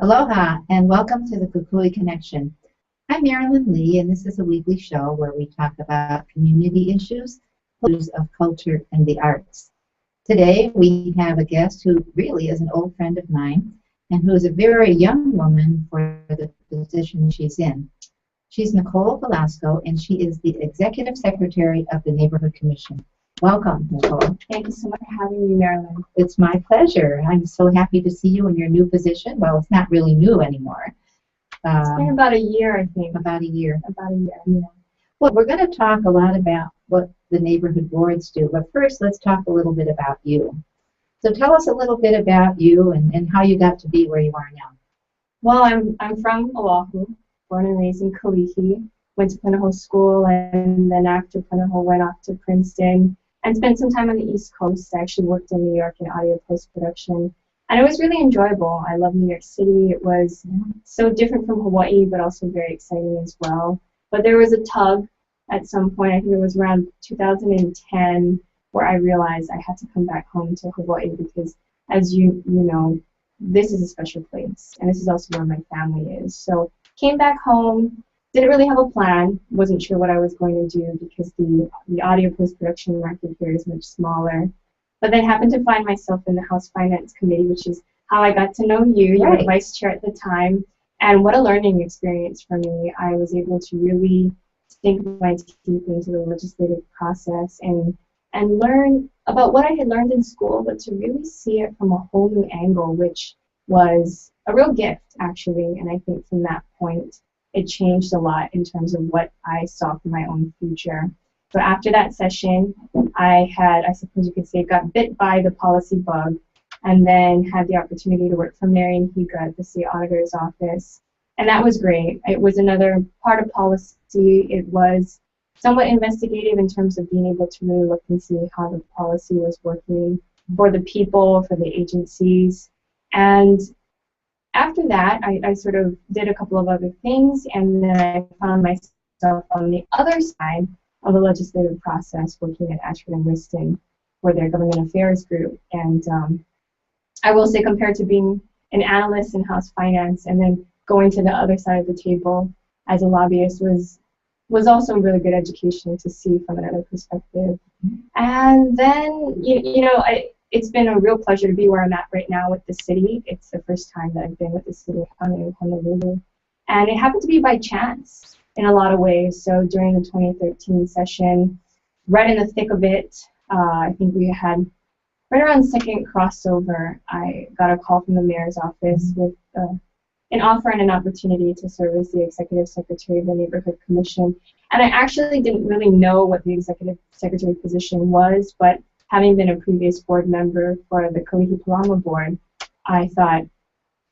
Aloha and welcome to the Kukui Connection. I'm Marilyn Lee, and this is a weekly show where we talk about community issues of culture and the arts. Today we have a guest who really is an old friend of mine and who is a very young woman for the position she's in. She's Nicole Velasco, and she is the Executive Secretary of the Neighborhood Commission. Welcome, Nicole. Thank you so much for having me, Marilyn. It's my pleasure. I'm so happy to see you in your new position. Well, it's not really new anymore. It's been about a year, I think. About a year. About a year, yeah. Well, we're going to talk a lot about what the neighborhood boards do, but first let's talk a little bit about you. So tell us a little bit about you and how you got to be where you are now. Well, I'm from Oahu, born and raised in Kalihi. Went to Punahou School, and then after Punahou went off to Princeton and spent some time on the East Coast. I actually worked in New York in audio post-production, and it was really enjoyable. I love New York City. It was so different from Hawaii, but also very exciting as well. But there was a tug at some point, I think it was around 2010, where I realized I had to come back home to Hawaii because, as you know, this is a special place, and this is also where my family is. So came back home. Didn't really have a plan, wasn't sure what I was going to do because the audio post-production market here is much smaller. But then happened to find myself in the House Finance Committee, which is how I got to know you. You were vice chair at the time, and what a learning experience for me. I was able to really sink my teeth into the legislative process and learn about what I had learned in school, but to really see it from a whole new angle, which was a real gift, actually. And I think from that point, it changed a lot in terms of what I saw for my own future. So after that session, I suppose you could say, got bit by the policy bug, and then had the opportunity to work for Marion Higa at the State Auditor's Office. And that was great. It was another part of policy. It was somewhat investigative in terms of being able to really look and see how the policy was working for the people, for the agencies. And after that, I sort of did a couple of other things, and then I found myself on the other side of the legislative process working at Ashford and Whiston for their government affairs group. And I will say, compared to being an analyst in House Finance and then going to the other side of the table as a lobbyist was also a really good education to see from another perspective. And then, it's been a real pleasure to be where I'm at right now with the city. It's the first time that I've been with the city of Honolulu. And it happened to be by chance in a lot of ways. So during the 2013 session, right in the thick of it, I think we had right around second crossover, I got a call from the mayor's office with an offer and an opportunity to serve as the executive secretary of the neighborhood commission. And I actually didn't really know what the executive secretary position was, but having been a previous board member for the Kalihi Palama board, I thought,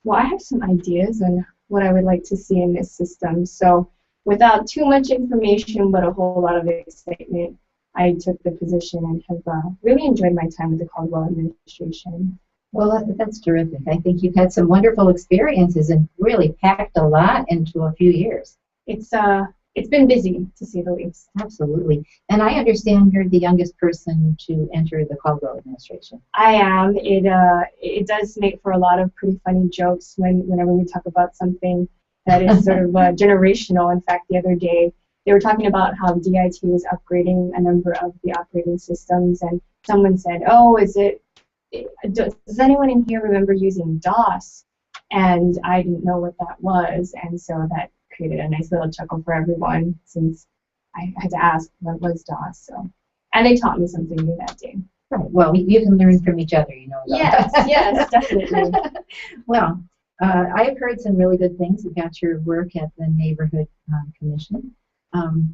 well, I have some ideas on what I would like to see in this system. So without too much information, but a whole lot of excitement, I took the position and have really enjoyed my time with the Caldwell administration. Well, that's terrific. I think you've had some wonderful experiences and really packed a lot into a few years. It's been busy, to say the least. Absolutely. And I understand you're the youngest person to enter the Caldwell administration. I am. It does make for a lot of pretty funny jokes whenever we talk about something that is sort of generational. In fact, the other day, they were talking about how DIT was upgrading a number of the operating systems, and someone said, oh, does anyone in here remember using DOS? And I didn't know what that was, and so that created a nice little chuckle for everyone since I had to ask what was DOS. So, and they taught me something new that day. Right. Well, you can learn from each other, you know. Yes, definitely. Well, I've heard some really good things about your work at the Neighborhood Commission.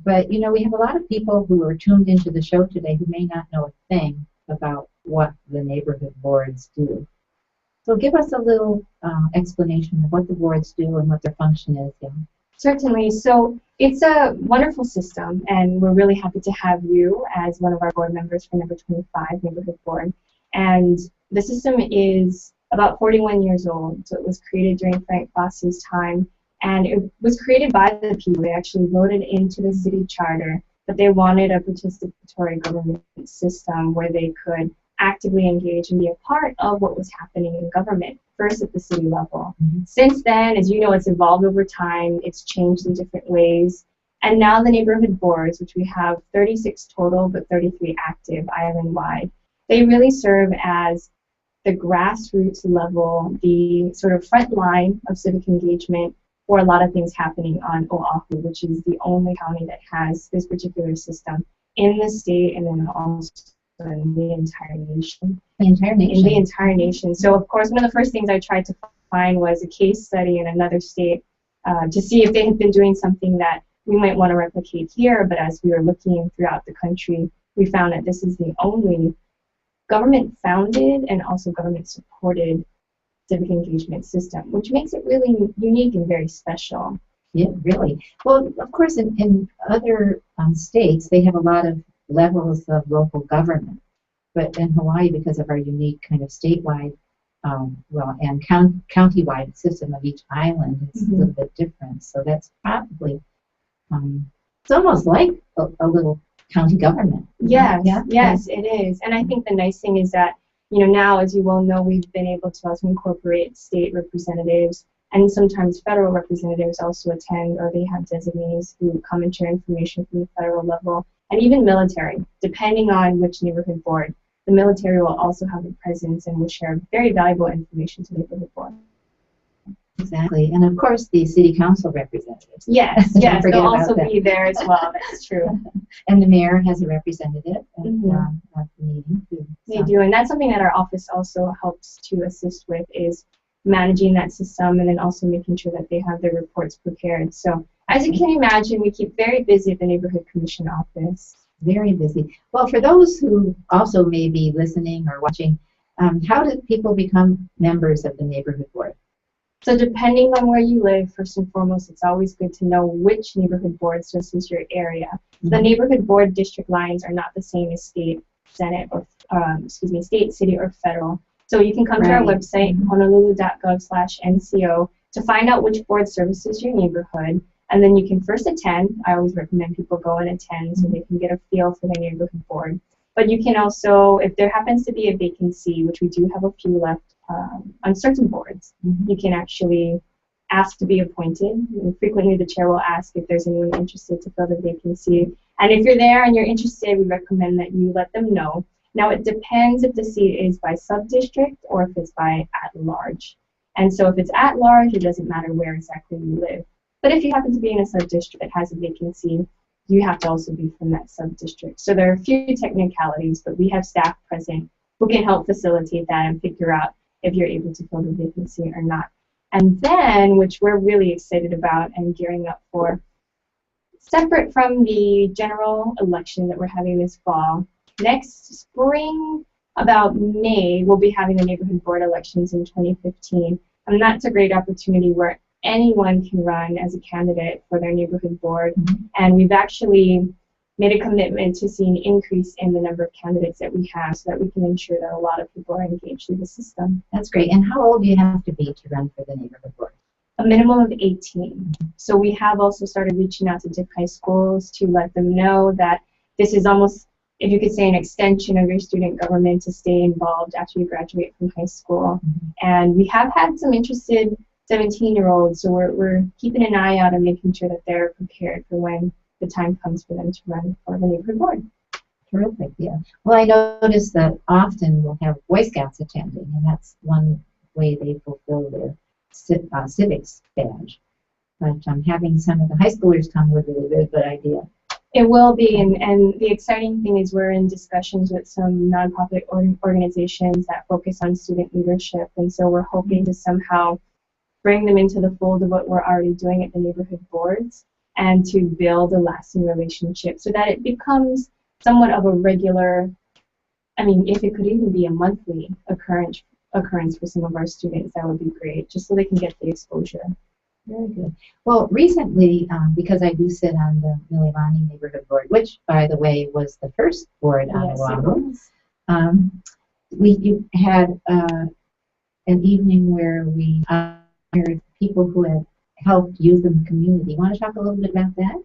But, we have a lot of people who are tuned into the show today who may not know a thing about what the neighborhood boards do. So give us a little explanation of what the boards do and what their function is. Yeah. Certainly. So it's a wonderful system, and we're really happy to have you as one of our board members for number 25 Neighborhood Board. And the system is about 41 years old, so it was created during Frank Fosse's time, and it was created by the people. They actually voted into the city charter that they wanted a participatory government system where they could actively engage and be a part of what was happening in government, first at the city level. Since then, as you know, it's evolved over time, it's changed in different ways, and now the neighborhood boards, which we have 36 total but 33 active island-wide, they really serve as the grassroots level, the sort of front line of civic engagement for a lot of things happening on Oahu, which is the only county that has this particular system in the state and then also in the entire nation. The entire nation? In the entire nation. So, of course, one of the first things I tried to find was a case study in another state to see if they had been doing something that we might want to replicate here. But as we were looking throughout the country, we found that this is the only government-founded and also government-supported civic engagement system, which makes it really unique and very special. Yeah, really. Well, of course, in other states, they have a lot of levels of local government. But in Hawaii, because of our unique kind of statewide, and county-wide system of each island, it's a little bit different. So that's probably, it's almost like a little county government. Yes, yes, it is. And I think the nice thing is that, now, as you well know, we've been able to also incorporate state representatives, and sometimes federal representatives also attend, or they have designees who come and share information from the federal level, and even military, depending on which neighborhood board. The military will also have a presence and will share very valuable information to the neighborhood board. Exactly, and of course the city council representatives. Yes, they'll also be there as well. That's true. And the mayor has a representative at the meeting too. They do, and that's something that our office also helps to assist with, is managing that system and then also making sure that they have their reports prepared. So as you can imagine, we keep very busy at the neighborhood commission office. Very busy. Well, for those who also may be listening or watching, how do people become members of the neighborhood board? So depending on where you live, first and foremost, it's always good to know which neighborhood board serves your area. The neighborhood board district lines are not the same as state, senate, or state, city, or federal. So you can come to our website, honolulu.gov/NCO, to find out which board services your neighborhood, and then you can first attend. I always recommend people go and attend so they can get a feel for their neighborhood board. But you can also, if there happens to be a vacancy, which we do have a few left on certain boards, you can actually ask to be appointed. And frequently the chair will ask if there's anyone interested to fill the vacancy. And if you're there and you're interested, we recommend that you let them know. Now it depends if the seat is by sub-district or if it's by at-large. And so if it's at-large, it doesn't matter where exactly you live. But if you happen to be in a sub-district that has a vacancy, you have to also be from that sub-district. So there are a few technicalities, but we have staff present who can help facilitate that and figure out if you're able to fill the vacancy or not. And then, which we're really excited about and gearing up for, separate from the general election that we're having this fall, next spring, about May, we'll be having the neighborhood board elections in 2015. And that's a great opportunity where anyone can run as a candidate for their neighborhood board. And we've actually made a commitment to see an increase in the number of candidates that we have so that we can ensure that a lot of people are engaged through the system. That's great. And how old do you have to be to run for the neighborhood board? A minimum of 18. So we have also started reaching out to different high schools to let them know that this is almost, if you could say, an extension of your student government to stay involved after you graduate from high school. And we have had some interested 17-year-olds, so we're keeping an eye out and making sure that they're prepared for when the time comes for them to run for the neighborhood board. Terrific, yeah. Well, I noticed that often we'll have Boy Scouts attending, and that's one way they fulfill their civics badge. But having some of the high schoolers come would be a very good idea. It will be, and the exciting thing is we're in discussions with some nonprofit organizations that focus on student leadership, and so we're hoping to somehow bring them into the fold of what we're already doing at the neighborhood boards and to build a lasting relationship so that it becomes somewhat of a regular, I mean, if it could even be a monthly occurrence for some of our students, that would be great, just so they can get the exposure. Very good. Well, recently, because I do sit on the Mililani Neighborhood Board, which, by the way, was the first board on Oahu, we had an evening where we honored people who had helped youth in the community. You want to talk a little bit about that?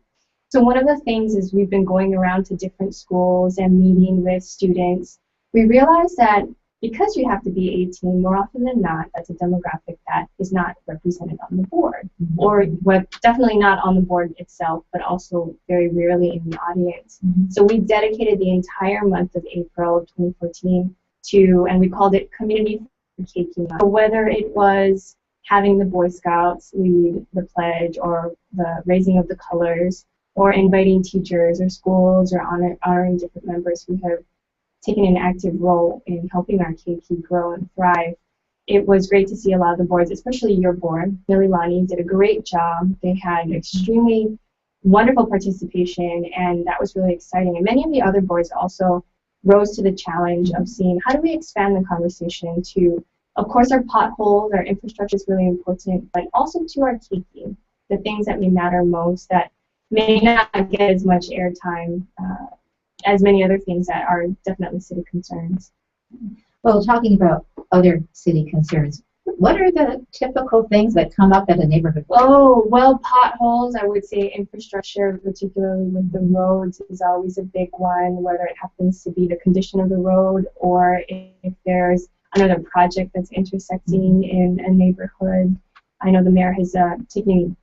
So one of the things is we've been going around to different schools and meeting with students we realized that because you have to be 18, more often than not, that's a demographic that is not represented on the board, or definitely not on the board itself, but also very rarely in the audience. So we dedicated the entire month of April 2014 to, and we called it Community for Keiki Month. So whether it was having the Boy Scouts lead the pledge, or the raising of the colors, or inviting teachers or schools, or honoring different members who have taken an active role in helping our keiki grow and thrive. It was great to see a lot of the boards, especially your board. Mililani did a great job. They had extremely wonderful participation, and that was really exciting. And many of the other boards also rose to the challenge of seeing how do we expand the conversation to, of course, our potholes, our infrastructure is really important, but also to our keiki, the things that may matter most that may not get as much airtime as many other things that are definitely city concerns. Well, talking about other city concerns, what are the typical things that come up at a neighborhood board? Oh, well, potholes, I would say infrastructure, particularly with the roads, is always a big one, whether it happens to be the condition of the road or if there's another project that's intersecting in a neighborhood. I know the mayor has taken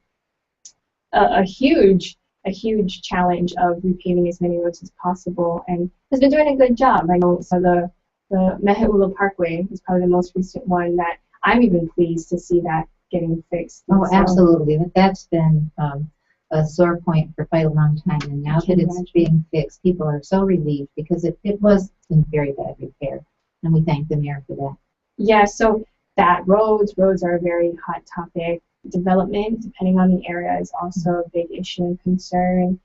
a huge challenge of repaving as many roads as possible and has been doing a good job. I know so the Meheula Parkway is probably the most recent one that I'm even pleased to see that getting fixed. Oh, absolutely. That's been a sore point for quite a long time, and now that it's being fixed, people are so relieved because it was in very bad repair, and we thank the mayor for that. Yeah, so that roads are a very hot topic. Development, depending on the area, is also a big issue and concern.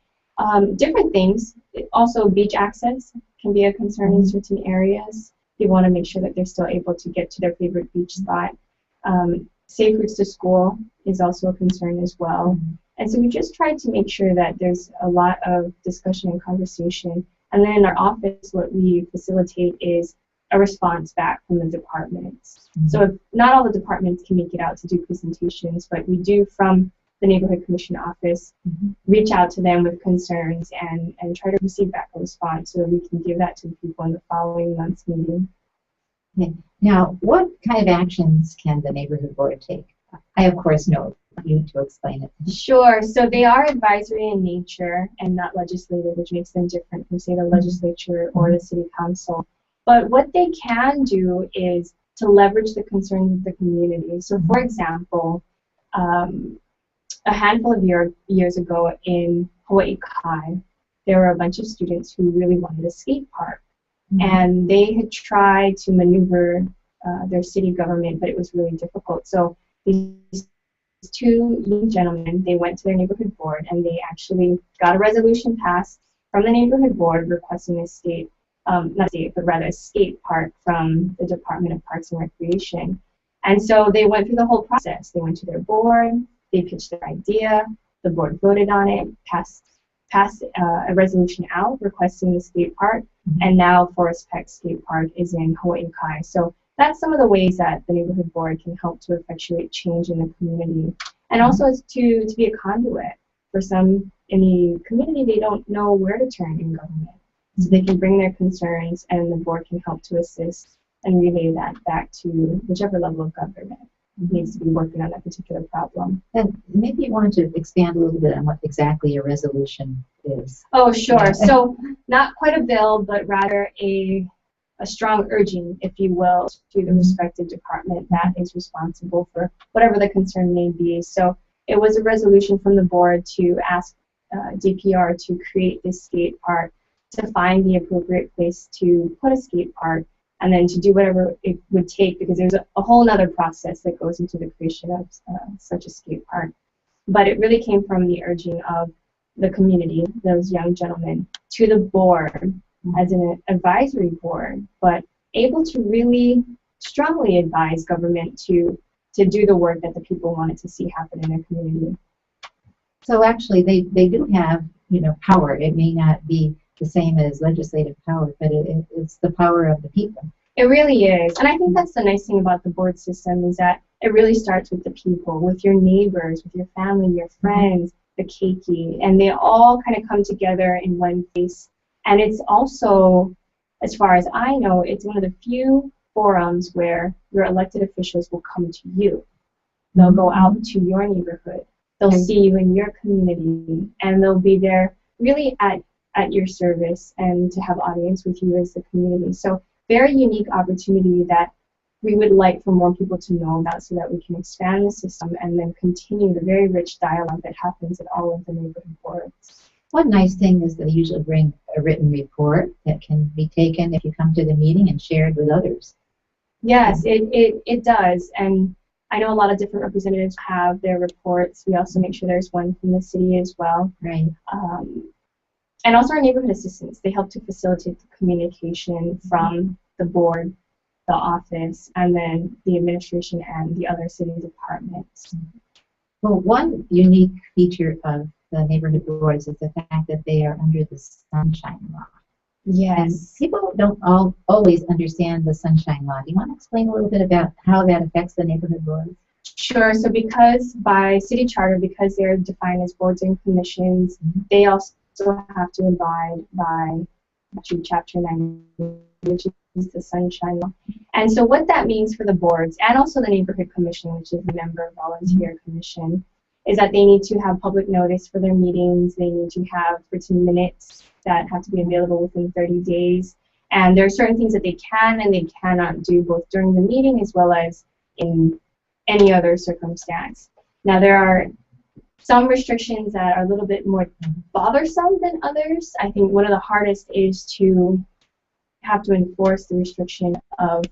Different things. Also, beach access can be a concern in certain areas. People want to make sure that they're still able to get to their favorite beach spot. Safe routes to school is also a concern as well. And so we just tried to make sure that there's a lot of discussion and conversation. And then in our office, what we facilitate is a response back from the departments. So if not all the departments can make it out to do presentations, but we do from the Neighborhood Commission office reach out to them with concerns and try to receive back a response so that we can give that to the people in the following month's meeting. Okay. Now, what kind of actions can the neighborhood board take? I, of course, know you to explain it. Sure. So they are advisory in nature and not legislative, which makes them different from, say, the legislature or the city council. But what they can do is to leverage the concerns of the community. So, for example, a handful of years ago in Hawaii Kai, there were a bunch of students who really wanted a skate park. And they had tried to maneuver their city government, but it was really difficult. So these two young gentlemen, they went to their neighborhood board and they actually got a resolution passed from the neighborhood board requesting a skate park from the Department of Parks and Recreation. And so they went through the whole process. They went to their board, they pitched their idea, the board voted on it, passed a resolution out requesting the skate park, and now Forest Peck Skate Park is in Hawaii Kai. So that's some of the ways that the neighborhood board can help to effectuate change in the community. And also is to be a conduit. For some in the community, they don't know where to turn in government. So they can bring their concerns and the board can help to assist and relay that back to whichever level of government needs to be working on that particular problem. And maybe you want to expand a little bit on what exactly a resolution is. Oh, sure. So not quite a bill, but rather a strong urging, if you will, to the respective department that is responsible for whatever the concern may be. So it was a resolution from the board to ask DPR to create this skate park, to find the appropriate place to put a skate park, and then to do whatever it would take, because there's a whole other process that goes into the creation of such a skate park. But it really came from the urging of the community, those young gentlemen, to the board as an advisory board, but able to really strongly advise government to do the work that the people wanted to see happen in their community. So actually, they do have, power. It may not be the same as legislative power, but it's the power of the people. It really is. And I think that's the nice thing about the board system is that it really starts with the people, with your neighbors, with your family, your friends, the keiki, and they all kind of come together in one place. And it's also as far as I know, it's one of the few forums where your elected officials will come to you. They'll go out to your neighborhood. They'll see you in your community, and they'll be there really at your service and to have audience with you as the community. So very unique opportunity that we would like for more people to know about so that we can expand the system and then continue the very rich dialogue that happens at all of the neighborhood boards. One nice thing is they usually bring a written report that can be taken if you come to the meeting and shared with others. Yes, it does. And I know a lot of different representatives have their reports. We also make sure there's one from the city as well. Right. And also our neighborhood assistants. They help to facilitate the communication from the board, the office, and then the administration and the other city departments. Well, one unique feature of the neighborhood boards is the fact that they are under the Sunshine Law. Yes. And people don't always understand the Sunshine Law. Do you want to explain a little bit about how that affects the neighborhood boards? Sure. So because by city charter, because they're defined as boards and commissions, they also have to abide by Chapter 9, which is the Sunshine Law. And so what that means for the boards, and also the Neighborhood Commission, which is a member volunteer commission, is that they need to have public notice for their meetings. They need to have written minutes that have to be available within 30 days. And there are certain things that they can and they cannot do both during the meeting as well as in any other circumstance. Now, there are some restrictions that are a little bit more bothersome than others. I think one of the hardest is to have to enforce the restriction of,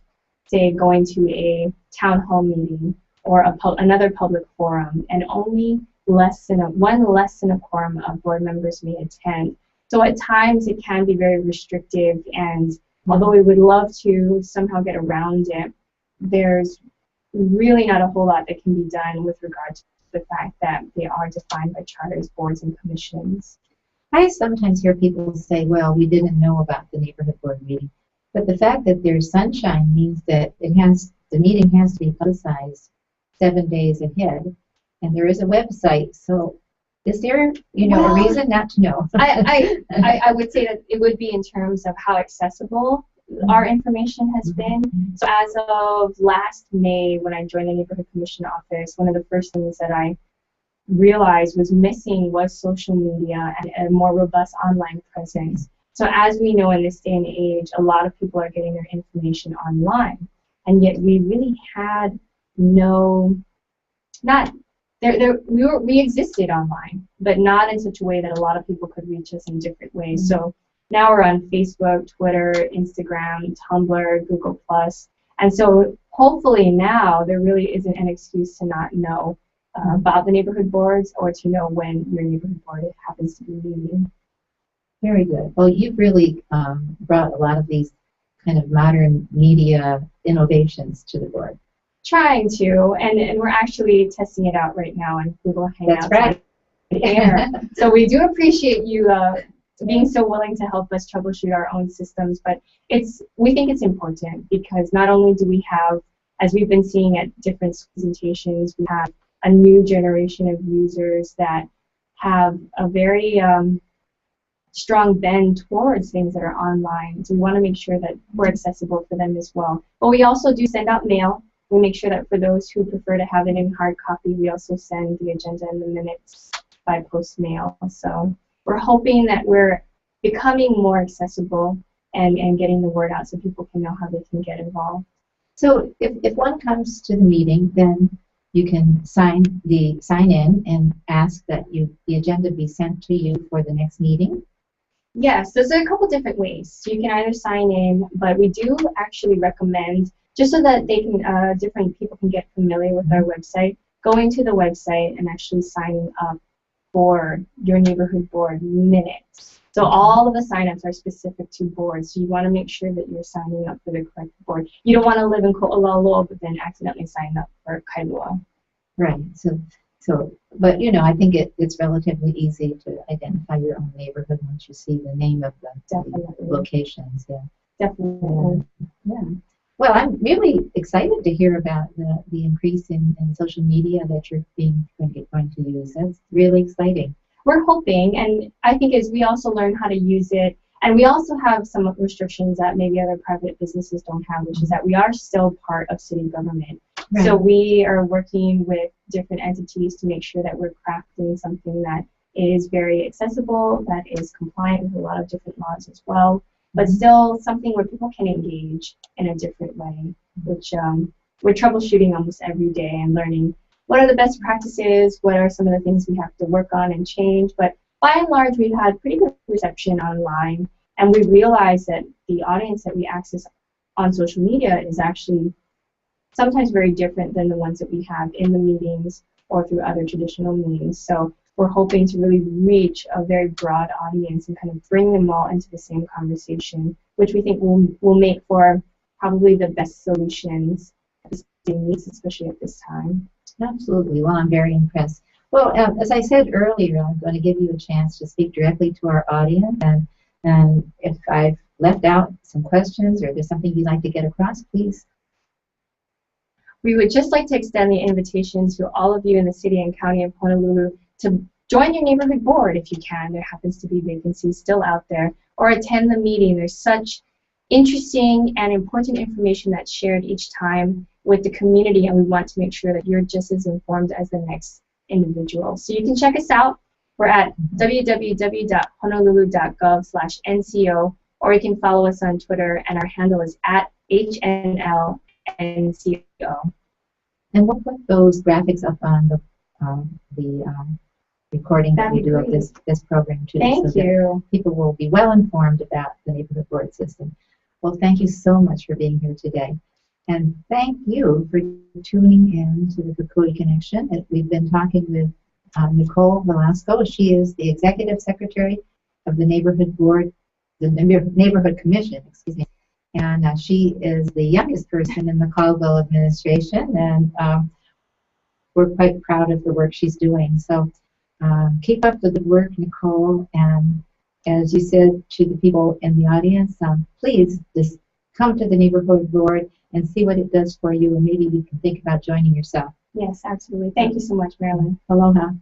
say, going to a town hall meeting or another public forum, and only one less than a quorum of board members may attend. So at times it can be very restrictive, and although we would love to somehow get around it, there's really not a whole lot that can be done with regard to the fact that they are defined by charters, boards, and commissions. I sometimes hear people say, well, we didn't know about the neighborhood board meeting. But the fact that there's sunshine means that the meeting has to be publicized 7 days ahead, and there is a website. So is there, a reason not to know? I would say that it would be in terms of how accessible our information has been. So as of last May, when I joined the Neighborhood Commission office, one of the first things that I realized was missing was social media and a more robust online presence. So as we know in this day and age, a lot of people are getting their information online, and yet we really had we existed online, but not in such a way that a lot of people could reach us in different ways. So now we're on Facebook, Twitter, Instagram, Tumblr, Google+. And so hopefully now there really isn't an excuse to not know about the neighborhood boards or to know when your neighborhood board happens to be meeting. Very good. Well, you've really brought a lot of these kind of modern media innovations to the board. Trying to, and we're actually testing it out right now on Google Hangouts. That's right. Air. So we do appreciate you being so willing to help us troubleshoot our own systems, but we think it's important because not only do we have, as we've been seeing at different presentations, we have a new generation of users that have a very strong bend towards things that are online. So we want to make sure that we're accessible for them as well. But we also do send out mail. We make sure that for those who prefer to have it in hard copy, we also send the agenda and the minutes by post mail. So we're hoping that we're becoming more accessible and getting the word out so people can know how they can get involved. So if one comes to the meeting, then you can sign in and ask that the agenda be sent to you for the next meeting. Yes, there's a couple different ways. So you can either sign in, but we do actually recommend, just so that they can different people can get familiar with our website, going to the website and actually signing up for your neighborhood board minutes. So all of the signups are specific to boards, so you want to make sure that you're signing up for the correct board. You don't want to live in Ko'olelo but then accidentally sign up for Kailua. Right. But I think it's relatively easy to identify your own neighborhood once you see the name of the locations. Yeah. Definitely. Yeah. Well, I'm really excited to hear about the increase in social media that you're going to use. That's really exciting. We're hoping, and I think as we also learn how to use it, And we also have some restrictions that maybe other private businesses don't have, which is that we are still part of city government. Right. So we are working with different entities to make sure that we're crafting something that is very accessible, that is compliant with a lot of different laws as well, but still something where people can engage in a different way, which we're troubleshooting almost every day and learning what are the best practices, what are some of the things we have to work on and change. But by and large, we've had pretty good reception online, and we realize that the audience that we access on social media is actually sometimes very different than the ones that we have in the meetings or through other traditional means. So we're hoping to really reach a very broad audience and kind of bring them all into the same conversation, which we think will make for probably the best solutions that the city needs, especially at this time. Absolutely. Well, I'm very impressed. Well, as I said earlier, I'm going to give you a chance to speak directly to our audience, and if I've left out some questions or there's something you'd like to get across, please. We would just like to extend the invitation to all of you in the city and county of Honolulu to join your neighborhood board if you can. There happens to be vacancies still out there. Or attend the meeting. There's such interesting and important information that's shared each time with the community, and we want to make sure that you're just as informed as the next individual. So you can check us out. We're at www.honolulu.gov/NCO, or you can follow us on Twitter, and our handle is @HNLNCO. And we'll put those graphics up on the recording that we do of this program too. Thank you. People will be well informed about the neighborhood board system. Well, thank you so much for being here today. And thank you for tuning in to the Kukui Connection. We've been talking with Nicole Velasco. She is the Executive Secretary of the Neighborhood Board, the Neighborhood Commission, excuse me. And she is the youngest person in the Caldwell administration, and we're quite proud of the work she's doing. So keep up the good work, Nicole, and as you said to the people in the audience, please just come to the neighborhood board and see what it does for you, and maybe you can think about joining yourself. Yes, absolutely. Thank you so much, Marilyn. Aloha.